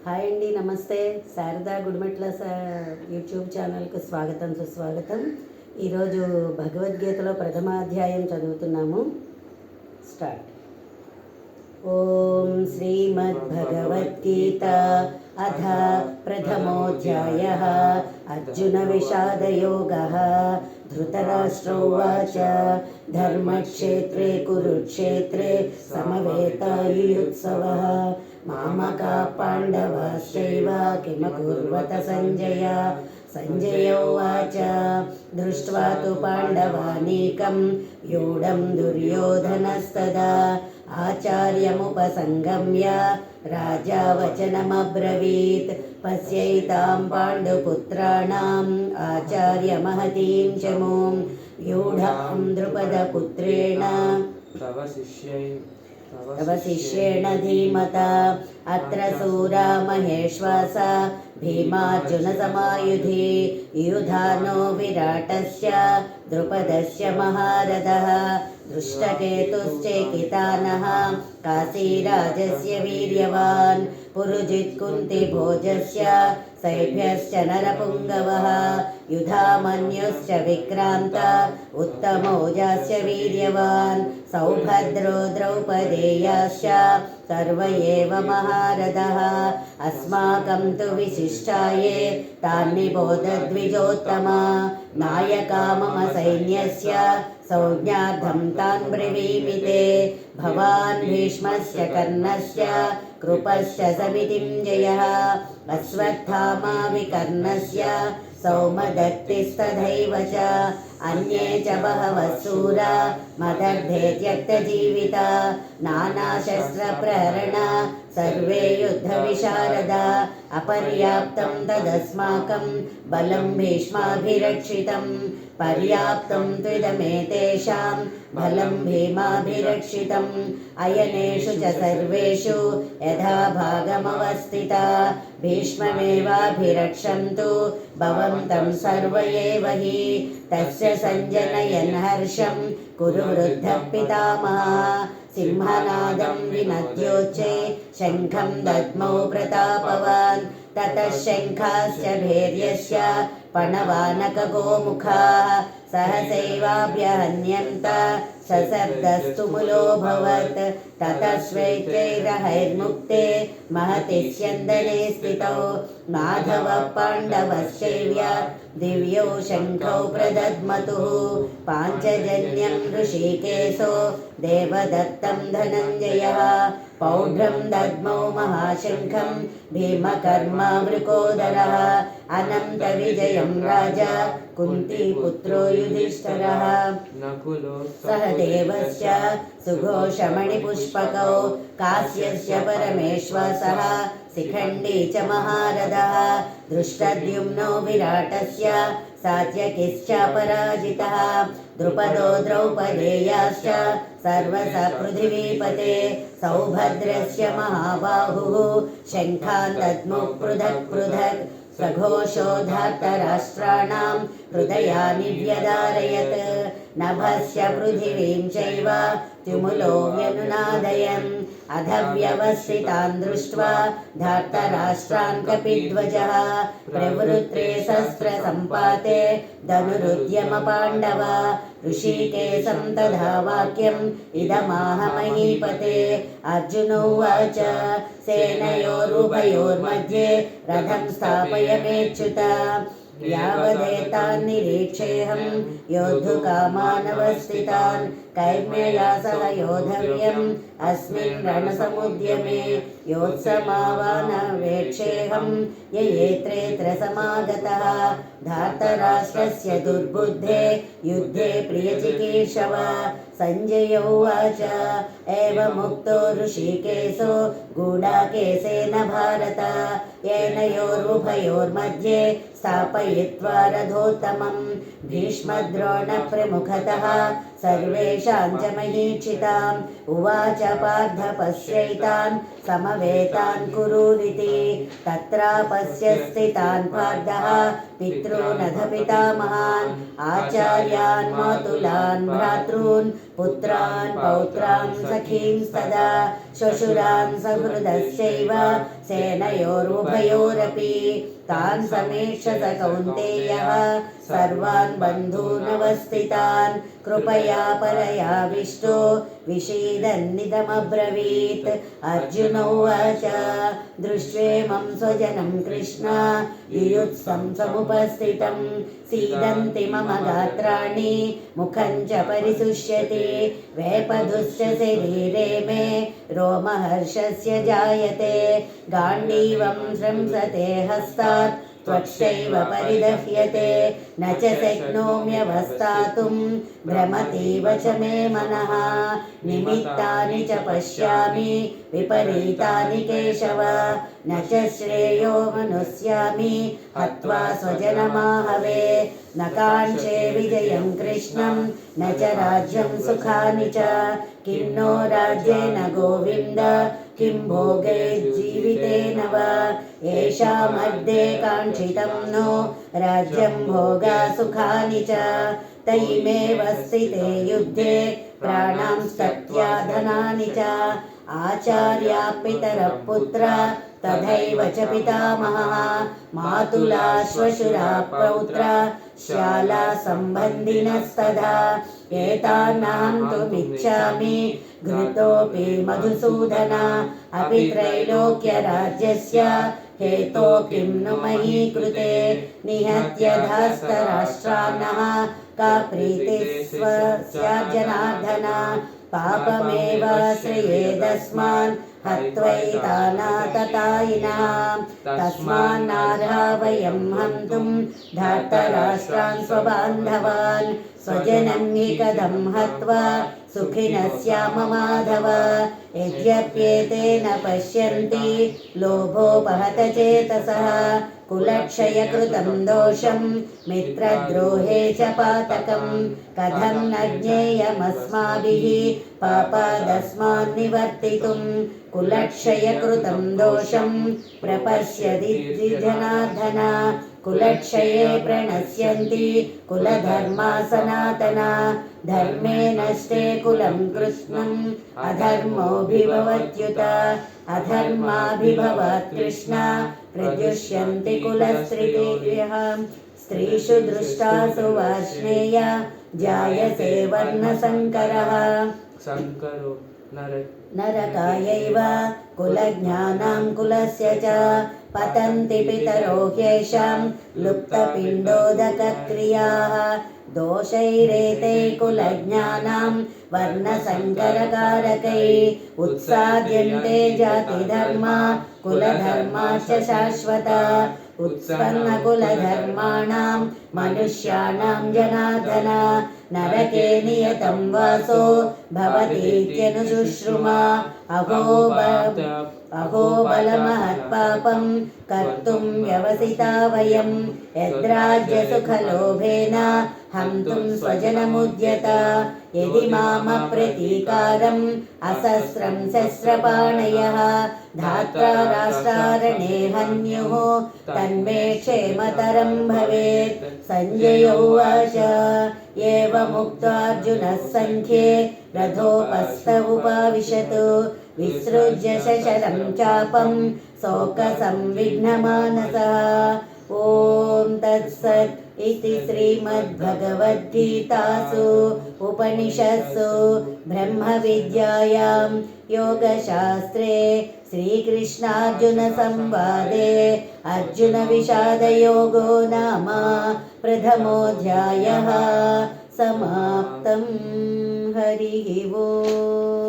Hi అండి, నమస్తే. Sharada Gudimetla YouTube ఛానల్కు స్వాగతం, సుస్వాగతం. ఈరోజు భగవద్గీతలో ప్రథమాధ్యాయం చదువుతున్నాము. స్టార్ట్. ఓం శ్రీమద్భగవద్గీత అథ ప్రథమోధ్యాయః అర్జున విషాదయోగః. ధృతరాష్ట్రోవాచ ధర్మక్షేత్రే కురుక్షేత్రే సమవేతాయుత్సవః మామకా పాండవాశ్చైవ కిమకుర్వత సంజయ. సంజయ ఉవాచ దృష్ట్వా తు పాండవానీకం వ్యూఢం దుర్యోధనస్తదా ఆచార్యముపసంగమ్య రాజా వచనమబ్రవీత్. పశ్యైతాం పాండుపుత్రాణాం ఆచార్యమహతీం చమూం వ్యూఢాం ద్రుపదపుత్రేణ तव शिष्येण धीमता. अत्र सूरा महेश्वासा भीमार्जुनसमायुधि युधानो विराटस्य द्रुपदस्य महारथः दृष्टकेतुश्चेकितानः काशीराजस्य वीर्यवान् पुरुजित्कुन्तिभोजस्य सैभ्यश्च नरपुङ्गवः युधामन्युश्च विक्रान्त उत्तमौजास्य वीर्यवान् सौभद्रो द्रौपदेयाश्च सर्व एव महारथः. अस्माकं तु विशिष्टाये तान्निबोधद्विजोत्तमा. नायका मम सैन्यस्य संज्ञार्थं तान् ब्रवीमि ते. भवान् भीष्मस्य कर्णस्य कृपश्च समितिञ्जयः अश्वत्थामा विकर्णस्य सौमदत्तिस्तथैव च अन्ये च बहवः शूरा मदर्थे त्यक्तजीविता. नानाशस्त्रप्रहरण सर्वे युद्धविशारदा. अपर्याप्तं तदस्माकं बलं भीष्माभिरक्षितं. पर्याप्तं त्विदमेतेषां बलं भीमाभिरक्षितम्. अयनेषु च सर्वेषु यथा भागमवस्थिता. भीष्ममेवाभिरक्षन्तु भवन्तं सर्व एव हि. तस्य सञ्जनयन् हर्षं कुरु वृद्धः पितामहः. सिंहनादं विनद्योच्चे शङ्खं दद्मौ प्रतापवान्. ततः शङ्खाश्च भैर्यस्य पणवानकगोमुखाः सहसैवाभ्यहन्यन्त सशब्दस्तु मुलोऽभवत्. ततः श्वेतैर्हैर्मुक्ते महति स्यन्दने स्थितौ माधवः पाण्डवश्चैव्य दिव्यौ शङ्खौ प्रदद्मतुः. पाञ्चजन्यं ऋषिकेशो देवदत्तं धनञ्जयः पौढ्रं दद्मौ महाशङ्खं भीमकर्मा वृकोदरः. अनन्तविजयं राजा कुन्तीपुत्रो युधिष्ठिरः सहदेवश्च सुघोषमणिपुष्पकौ काश्यस्य परमेश्वरः शिखण्डी च महारथः. दृष्टद्युम्नो विराटस्य सात्यकिश्च पराजितः. द्रुपदो द्रौपदेयाश्च सर्वश पृथिवीपते. सौभद्रस्य महाबाहुः शङ्खान् दद्मुः पृथक् पृथक्. सघोषो धार्तराष्ट्राणां हृदयानि व्यदारयत्. नभस्य पृथिवीं चैव तुमुलो व्यनुनादयन्. अध व्यवस्थितान् दृष्ट्वा धार्तराष्ट्रान् कपिध्वजः प्रवृत्रे शस्त्रसम्पाते धनुरुद्यम पाण्डव. ऋषिकेशं तथा वाक्यम् इदमाह महीपते. अर्जुन उवाच सेनयोरुभयोर्मध्ये रथं स्थापय मेच्युत. यावदेतान् निरीक्षेऽहं योद्धुकामानवस्थितान्. कैर्मेया सह योद्धव्यम् अस्मिन् रणसमुद्यमे. योत्समावानवेक्षेऽहं ययेत्रेऽत्र समागतः. धार्तराष्ट्रस्य दुर्बुद्धे युद्धे प्रियचिकीर्षव. संजय उवाच एवमुक्तो ऋषिकेशो गूढाकेशेन भारत. येनयोरुभयोर्मध्ये स्थापयित्वा रथोत्तमं. भीष्मद्रोणप्रमुखतः सर्वेषां च महीक्षिताम्. उवाच पार्थ पश्यैतान् समवेतान् कुरुरिति तत्रापश्य स्थितान् पार्थः पितॄनथ पितामहान् आचार्यान् मातुलान् भ्रातॄन् पुत्रान् पौत्रान् सखींस्तदा श्वशुरान् सहृदश्चैव सेनयोरुभयोरपि तान् समीक्ष्य स कौन्तेयः सर्वान् बन्धूनवस्थितान् कृपया परयाविष्टो विषीदन्निदमब्रवीत् अर्जुन उवाच दृष्ट्वेमं स्वजनं कृष्ण युयुत्सं समुपस्थितं सीदन्ति मम गात्राणि मुखं च परिशुष्यति वेपधुश्च शरीरे मे रोमहर्षस्य जायते गाण्डीवं स्रंसते हस्तात् त्वक्षैव परिदह्यते न च शक्नोम्यवस्थातुं भ्रमतीव च मे मनः निमित्तानि च पश्यामि विपरीतानि केशव न च श्रेयो मनुष्यामि हत्वा स्वजनमाहवे न काङ्क्षे विजयं कृष्णं न च राज्यं सुखानि च किं नो राज्येन गोविन्द किं भोगे जीवितेन वा येषामर्थे काङ्क्षितं नो राज्यं भोगा सुखानि च तैमेव स्थिते युद्धे प्राणां त्यक्त्वा धनानि च आचार्या पितरः पुत्रा तथैव च पितामहः मातुला श्वशुरा पौत्रा शाला सम्बन्धिनस्तथा एतानां तुमिच्छामि घृतोऽपि मधुसूदन अपि त्रैलोक्यराज्यस्य हेतो किं नु मयि कृते निहत्य धास्तराष्ट्रान्नः का प्रीतिः स्वस्य जनार्दन पापमेव श्रेयेदस्मान् हत्वैतानाततायिनां तस्मान्नार्हा वयं हन्तुं धार्तराष्ट्रान् स्वबान्धवान् स्वजनं हि कथं हत्वा सुखिनः स्याम माधव यद्यप्येतेन पश्यन्ति लोभोपहत चेतसः कुलक्षयकृतं दोषं मित्रद्रोहे च पातकं कथं न ज्ञेयमस्माभिः पापादस्मान् निवर्तितुं कुलक्षयकृतं दोषं प्रपश्यति जनार्दन कुलक्षये प्रणश्यन्ति कुलधर्मा सनातना धर्मे नष्टे कुलं कृष्णम् अधर्मोऽभिभवत्युत अधर्माभिभवात् कृष्ण प्रद्युष्यन्ति कुलस्त्रिभिः स्त्रीषु दृष्टासु वार्ष्णेय जायसे वर्णसङ्करः शङ्करो नरकायैव कुलज्ञानां कुलस्य च पतन्ति पितरो ह्येषां लुप्तपिण्डोदकक्रियाः दोषैरेते कुलज्ञानां वर्णसङ्करकारकैः उत्साद्यन्ते जातिधर्मा कुलधर्माश्च शाश्वता उत्पन्नकुलधर्माणां मनुष्याणां जनार्दन नरके नियतं वासो भवतीत्यनुशुश्रुमा अहो बलमहत्पापं कर्तुं व्यवसिता वयं यद्राज्यसुखलोभेन हन्तुं स्वजनमुद्यत यदि मामप्रतीकारम् असस्रं शस्त्रपाणयः धात्रा राष्ट्रारणे हन्युः तन्मे क्षेमतरं भवेत् सञ्जय उवाच एवमुक्त्वार्जुनः सङ्ख्ये रथोपस्थ उपाविशत् विसृज्य शशरं चापं शोकसंविघ्नमानसः ॐ तत्सत् इति श्रीमद्भगवद्गीतासु उपनिषत्सु ब्रह्मविद्यायां योगशास्त्रे श्रीकृष्णार्जुनसंवादे अर्जुनविषादयोगो नाम प्रथमोऽध्यायः समाप्तं। हरिः ओम्।